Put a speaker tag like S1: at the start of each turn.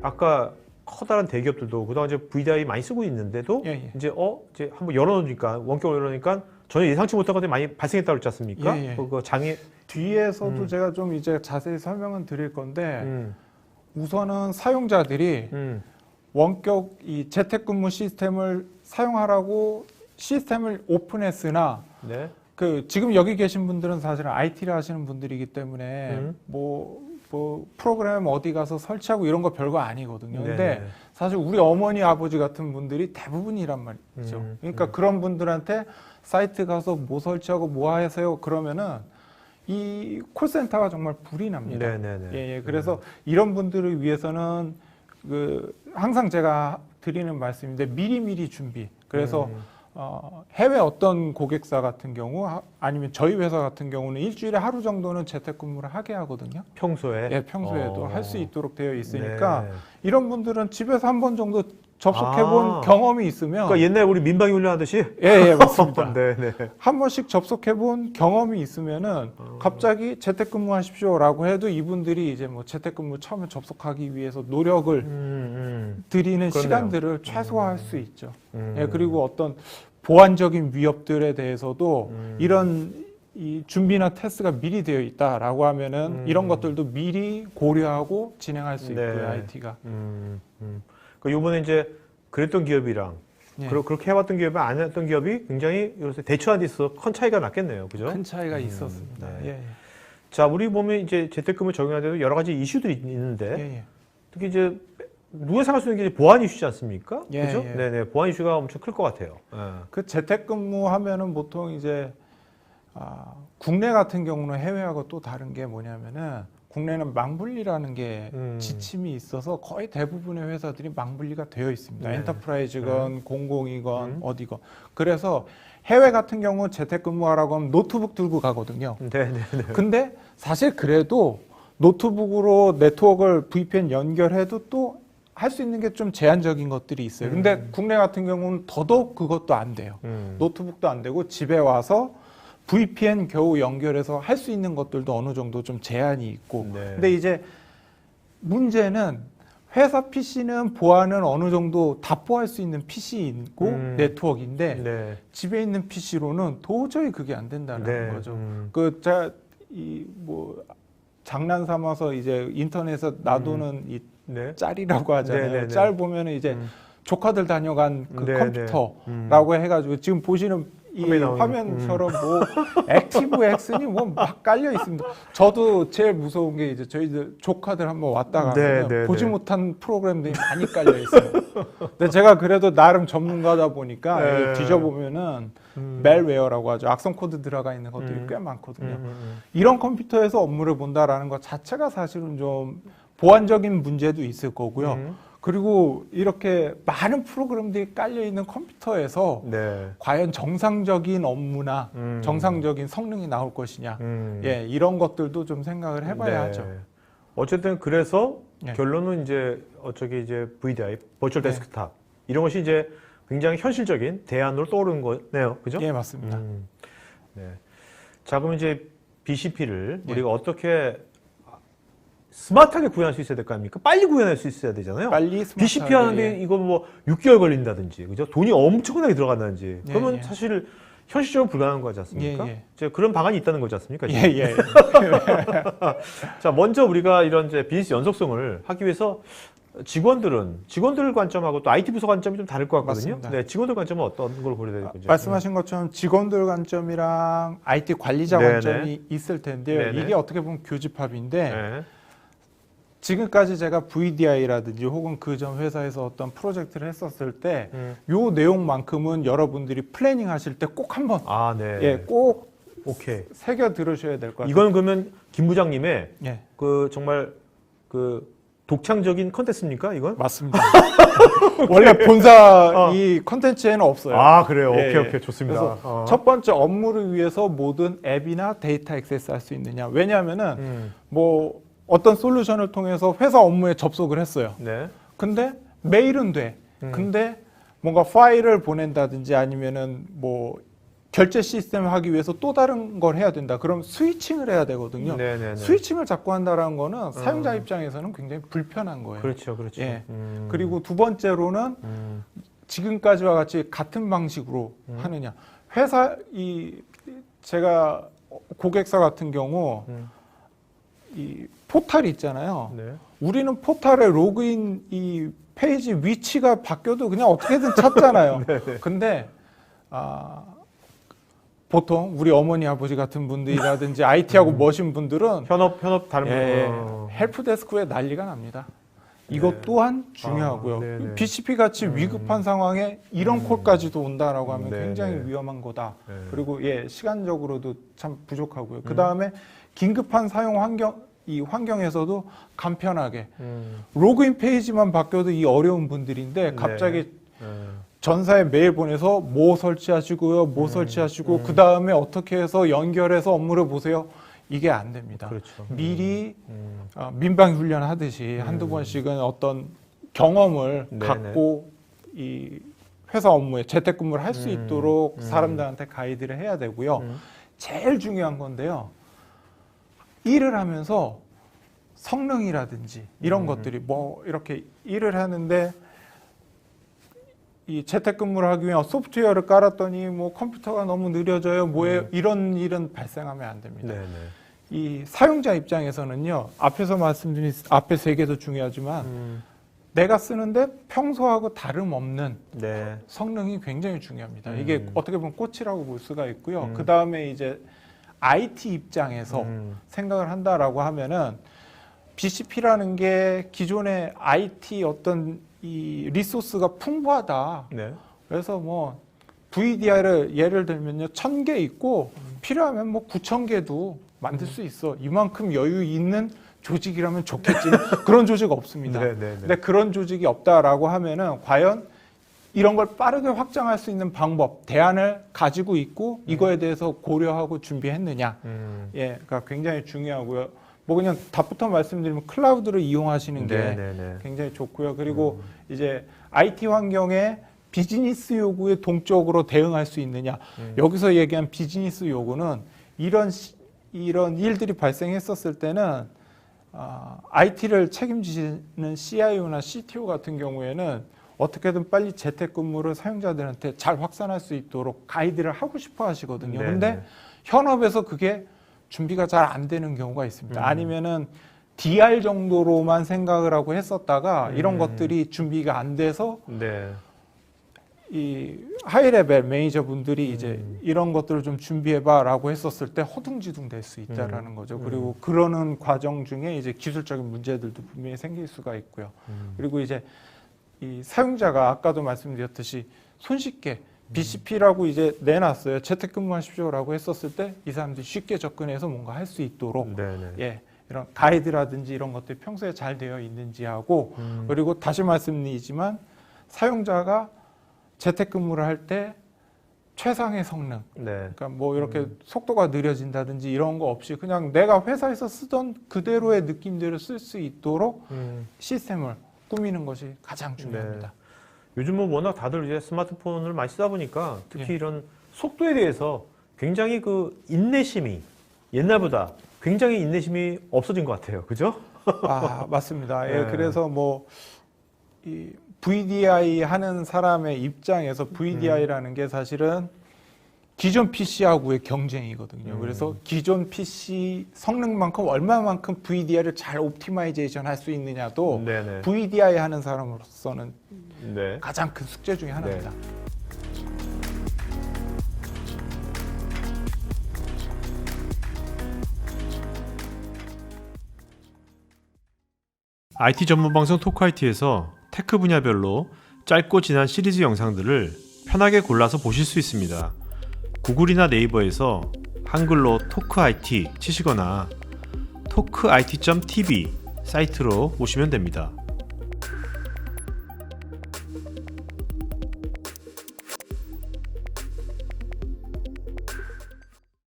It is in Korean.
S1: 아까 커다란 대기업들도 그동안 이제 VDI 많이 쓰고 있는데도 이제 이제 한번 열어놓으니까 원격으로 열어놓으니까 전혀 예상치 못한 것들이 많이 발생했다고 그랬지 않습니까? 그 장애
S2: 뒤에서도 제가 좀 이제 자세히 설명은 드릴 건데 우선은 사용자들이 원격 이 재택근무 시스템을 사용하라고 시스템을 오픈했으나
S1: 네.
S2: 그 지금 여기 계신 분들은 사실은 IT를 하시는 분들이기 때문에 뭐 프로그램 어디 가서 설치하고 이런 거 별거 아니거든요. 근데 사실 우리 어머니 아버지 같은 분들이 대부분이란 말이죠. 그러니까 그런 분들한테 사이트 가서 뭐 설치하고 뭐 하세요 그러면은 이 콜센터가 정말 불이 납니다. 그래서 이런 분들을 위해서는 그 항상 제가 드리는 말씀인데 미리미리 준비. 그래서 해외 어떤 고객사 같은 경우 아니면 저희 회사 같은 경우는 일주일에 하루 정도는 재택근무를 하게 하거든요.
S1: 평소에?
S2: 평소에도 할 수 있도록 되어 있으니까 이런 분들은 집에서 한 번 정도 접속해본 경험이 있으면
S1: 그러니까 옛날 우리 민방위 훈련하듯이?
S2: 맞습니다. 한 번씩 접속해본 경험이 있으면은 갑자기 재택근무하십시오라고 해도 이분들이 이제 뭐 재택근무 처음에 접속하기 위해서 노력을 들이는 시간들을 최소화할 수 있죠. 그리고 어떤 보안적인 위협들에 대해서도 이런 이 준비나 테스트가 미리 되어 있다라고 하면은 이런 것들도 미리 고려하고 진행할 수 있고요, IT가.
S1: 요번에 이제 그랬던 기업이랑 그렇게 해왔던 기업이 안 했던 기업이 굉장히 요새 대처한 데 있어서 큰 차이가 났겠네요. 그죠?
S2: 큰 차이가 있었습니다.
S1: 자, 우리 보면 이제 재택근무 적용하는데도 여러 가지 이슈들이 있는데 특히 이제 누가 생각할 수 있는 게 보안 이슈지 않습니까? 그죠? 보안 이슈가 엄청 클 것 같아요.
S2: 그 재택근무 하면은 보통 이제 국내 같은 경우는 해외하고 또 다른 게 뭐냐면은 국내는 망분리라는 게 지침이 있어서 거의 대부분의 회사들이 망분리가 되어 있습니다. 엔터프라이즈건 공공이건 어디건. 그래서 해외 같은 경우 재택근무하라고 하면 노트북 들고 가거든요. 근데 사실 그래도 노트북으로 네트워크를 VPN 연결해도 또 할 수 있는 게 좀 제한적인 것들이 있어요. 근데 국내 같은 경우는 더더욱 그것도 안 돼요. 노트북도 안 되고 집에 와서 VPN 겨우 연결해서 할 수 있는 것들도 어느 정도 좀 제한이 있고. 근데 이제 문제는 회사 PC는 보안은 어느 정도 답보할 수 있는 PC이고 네트워크인데 집에 있는 PC로는 도저히 그게 안 된다는 거죠. 그 제가 이 뭐 장난 삼아서 이제 인터넷에 놔두는 이 짤이라고 하잖아요. 짤 보면은 이제 조카들 다녀간 그 컴퓨터라고 해가지고 지금 보시는 이 화면처럼 뭐 액티브 X니 뭐 막 깔려 있습니다. 저도 제일 무서운 게 이제 저희들 조카들 한번 왔다 가면 보지 못한 프로그램들이 많이 깔려 있어요. 근데 제가 그래도 나름 전문가다 보니까 뒤져보면은 멜웨어라고 하죠. 악성 코드 들어가 있는 것들이 꽤 많거든요. 이런 컴퓨터에서 업무를 본다라는 것 자체가 사실은 좀 보안적인 문제도 있을 거고요. 그리고 이렇게 많은 프로그램들이 깔려있는 컴퓨터에서 과연 정상적인 업무나 정상적인 성능이 나올 것이냐 이런 것들도 좀 생각을 해봐야 하죠.
S1: 어쨌든 그래서 결론은 이제 어쩌게 이제 VDI, 버추얼 데스크탑 이런 것이 이제 굉장히 현실적인 대안으로 떠오르는 거네요. 그죠?
S2: 맞습니다.
S1: 자, 그럼 이제 BCP를 우리가 어떻게 스마트하게 구현할 수 있어야 될 거 아닙니까? 빨리 구현할 수 있어야 되잖아요.
S2: 빨리 스마트하게.
S1: BCP 하는데 이거 뭐 6개월 걸린다든지, 그죠? 돈이 엄청나게 들어간다든지. 그러면 사실 현실적으로 불가능한 거지 않습니까? 이제 그런 방안이 있다는 거지 않습니까? 자, 먼저 우리가 이런 이제 비즈니스 연속성을 하기 위해서 직원들 관점하고 또 IT 부서 관점이 좀 다를 것 같거든요. 직원들 관점은 어떤 걸 고려해야 될 건지.
S2: 말씀하신 것처럼 직원들 관점이랑 IT 관리자 관점이 있을 텐데요. 이게 어떻게 보면 교집합인데 지금까지 제가 VDI라든지 혹은 그 전 회사에서 어떤 프로젝트를 했었을 때 요 내용만큼은 여러분들이 플래닝 하실 때 꼭 한번 꼭 새겨 들으셔야 될 것 같아요.
S1: 이건 그러면 김 부장님의 그 정말 그 독창적인 컨텐츠입니까, 이건?
S2: 맞습니다. 원래 본사 이 컨텐츠에는 없어요.
S1: 아, 그래요? 오케이, 좋습니다.
S2: 그래서 첫 번째 업무를 위해서 모든 앱이나 데이터 액세스 할 수 있느냐. 왜냐하면은 뭐 어떤 솔루션을 통해서 회사 업무에 접속을 했어요. 근데 메일은 돼. 근데 뭔가 파일을 보낸다든지 아니면은 뭐 결제 시스템을 하기 위해서 또 다른 걸 해야 된다. 그럼 스위칭을 해야 되거든요.
S1: 네네네.
S2: 스위칭을 자꾸 한다는 거는 사용자 입장에서는 굉장히 불편한 거예요.
S1: 그렇죠, 그렇죠.
S2: 예. 그리고 두 번째로는 지금까지와 같이 같은 방식으로 하느냐. 제가 고객사 같은 경우 이 포탈이 있잖아요.
S1: 네.
S2: 우리는 포탈에 로그인 이 페이지 위치가 바뀌어도 그냥 어떻게든 찾잖아요. 근데 보통 우리 어머니 아버지 같은 분들이라든지 IT하고 머신 분들은
S1: 현업 다른 분.
S2: 헬프데스크에 난리가 납니다. 이것 또한 중요하고요. BCP 같이 위급한 상황에 이런 콜까지도 온다라고 하면 굉장히 위험한 거다. 그리고 시간적으로도 참 부족하고요. 그 다음에 긴급한 사용 환경에서도 간편하게 로그인 페이지만 바뀌어도 이 어려운 분들인데 갑자기 전사에 메일 보내서 뭐 설치하시고요, 뭐 설치하시고 그 다음에 어떻게 해서 연결해서 업무를 보세요. 이게 안 됩니다.
S1: 그렇죠.
S2: 미리 민방 훈련 하듯이 한두 번씩은 어떤 경험을 갖고 이 회사 업무에 재택근무를 할 수 있도록 사람들한테 가이드를 해야 되고요. 제일 중요한 건데요. 일을 하면서 성능이라든지 이런 것들이 뭐 이렇게 일을 하는데 이 재택근무를 하기 위해 소프트웨어를 깔았더니 뭐 컴퓨터가 너무 느려져요. 뭐예요? 이런 일은 발생하면 안 됩니다. 이 사용자 입장에서는요. 앞에서 말씀드린 앞에 세 개도 중요하지만 내가 쓰는데 평소하고 다름없는 성능이 굉장히 중요합니다. 이게 어떻게 보면 꽃이라고 볼 수가 있고요. 그 다음에 이제 IT 입장에서 생각을 한다라고 하면은 BCP라는 게 기존의 IT 어떤 이 리소스가 풍부하다. 그래서 뭐 VDI를 예를 들면요, 1000개 있고 필요하면 뭐 9000개도 만들 수 있어. 이만큼 여유 있는 조직이라면 좋겠지. 그런 조직 없습니다. 근데 그런 조직이 없다라고 하면은 과연 이런 걸 빠르게 확장할 수 있는 방법, 대안을 가지고 있고 이거에 대해서 고려하고 준비했느냐. 그러니까 굉장히 중요하고요. 뭐 그냥 답부터 말씀드리면 클라우드를 이용하시는 게 굉장히 좋고요. 그리고 이제 IT 환경에 비즈니스 요구에 동적으로 대응할 수 있느냐. 여기서 얘기한 비즈니스 요구는 이런 일들이 발생했었을 때는 IT를 책임지는 CIO나 CTO 같은 경우에는 어떻게든 빨리 재택근무를 사용자들한테 잘 확산할 수 있도록 가이드를 하고 싶어 하시거든요. 근데 현업에서 그게 준비가 잘 안 되는 경우가 있습니다. 아니면은 DR 정도로만 생각을 하고 했었다가 이런 것들이 준비가 안 돼서 이 하이레벨 매니저분들이 이제 이런 것들을 좀 준비해봐라고 했었을 때 허둥지둥 될 수 있다라는 거죠. 그리고 그러는 과정 중에 이제 기술적인 문제들도 분명히 생길 수가 있고요. 그리고 이제 이 사용자가 아까도 말씀드렸듯이 손쉽게 BCP라고 이제 내놨어요. 재택근무하십시오라고 했었을 때 이 사람들이 쉽게 접근해서 뭔가 할 수 있도록 이런 가이드라든지 이런 것들이 평소에 잘 되어 있는지 하고 그리고 다시 말씀드리지만 사용자가 재택근무를 할 때 최상의 성능, 그러니까 뭐 이렇게 속도가 느려진다든지 이런 거 없이 그냥 내가 회사에서 쓰던 그대로의 느낌대로 쓸 수 있도록 시스템을 꾸미는 것이 가장 중요합니다.
S1: 요즘은 워낙 다들 이제 스마트폰을 많이 쓰다 보니까 특히 이런 속도에 대해서 굉장히 그 인내심이 옛날보다 굉장히 인내심이 없어진 것 같아요. 그죠?
S2: 맞습니다. 그래서 뭐 이 VDI 하는 사람의 입장에서 VDI라는 게 사실은 기존 PC하고의 경쟁이거든요. 그래서 기존 PC 성능만큼 얼마만큼 VDI를 잘 옵티마이제이션 할 수 있느냐도 VDI 하는 사람으로서는 가장 큰 숙제 중에 하나입니다.
S1: IT 전문 방송 토크IT에서 테크 분야별로 짧고 진한 시리즈 영상들을 편하게 골라서 보실 수 있습니다. 구글이나 네이버에서 한글로 토크IT 치시거나 토크IT.tv 사이트로 오시면 됩니다.